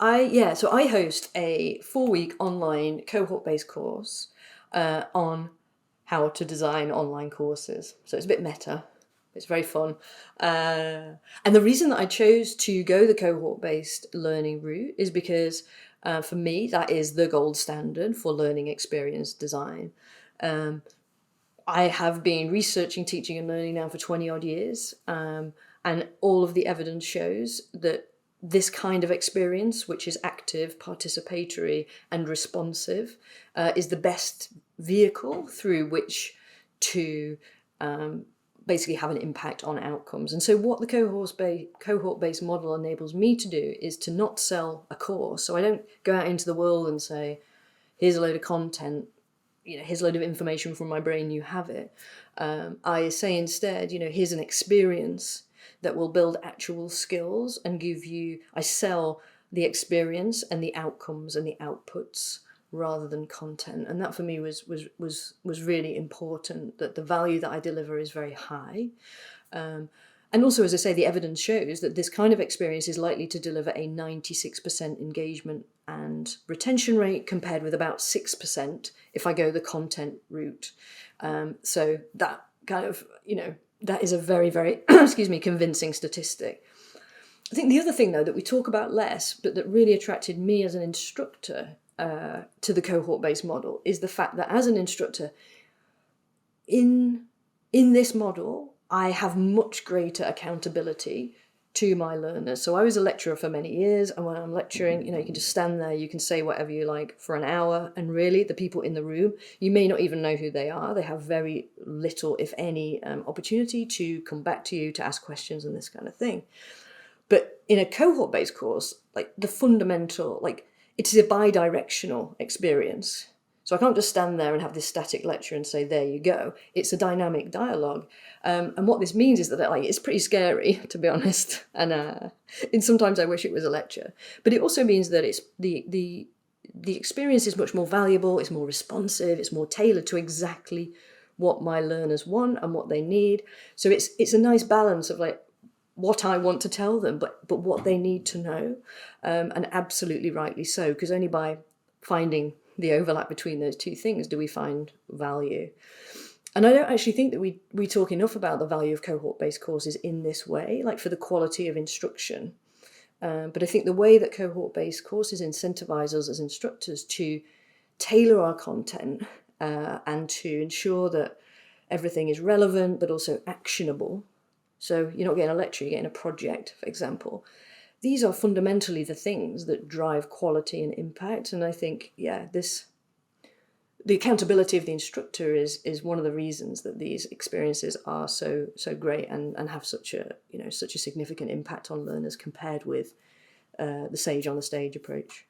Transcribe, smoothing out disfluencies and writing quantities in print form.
So I host a 4-week online cohort-based course on how to design online courses. So it's a bit meta. It's very fun. And the reason that I chose to go the cohort-based learning route is because for me, that is the gold standard for learning experience design. I have been researching teaching and learning now for 20 odd years, and all of the evidence shows that this kind of experience, which is active, participatory, and responsive, is the best vehicle through which to basically have an impact on outcomes. And so what the cohort-based model enables me to do is to not sell a course. So I don't go out into the world and say, here's a load of content, here's a load of information from my brain, you have it. I say instead, here's an experience that will build actual skills and I sell the experience and the outcomes and the outputs rather than content. And that for me was really important, that the value that I deliver is very high. And also, as I say, the evidence shows that this kind of experience is likely to deliver a 96% engagement and retention rate compared with about 6% if I go the content route. So that kind of, that is a very, very, convincing statistic. I think the other thing, though, that we talk about less, but that really attracted me as an instructor to the cohort-based model is the fact that as an instructor, in this model, I have much greater accountability to my learners. So I was a lecturer for many years, and when I'm lecturing, you can just stand there, you can say whatever you like for an hour, and really the people in the room, you may not even know who they are. They have very little, if any, opportunity to come back to you, to ask questions and this kind of thing. But in a cohort-based course, the fundamental, it is a bi-directional experience. So I can't just stand there and have this static lecture and say, there you go. It's a dynamic dialogue. And what this means is that it's pretty scary, to be honest. And sometimes I wish it was a lecture. But it also means that it's the experience is much more valuable, it's more responsive, it's more tailored to exactly what my learners want and what they need. So it's a nice balance of what I want to tell them, but what they need to know, and absolutely rightly so, because only by finding the overlap between those two things do we find value. And I don't actually think that we talk enough about the value of cohort-based courses in this way, for the quality of instruction. But I think the way that cohort-based courses incentivize us as instructors to tailor our content and to ensure that everything is relevant but also actionable. So you're not getting a lecture, you're getting a project, for example. These are fundamentally the things that drive quality and impact. And I think, the accountability of the instructor is one of the reasons that these experiences are so great and have such a significant impact on learners compared with the sage on the stage approach.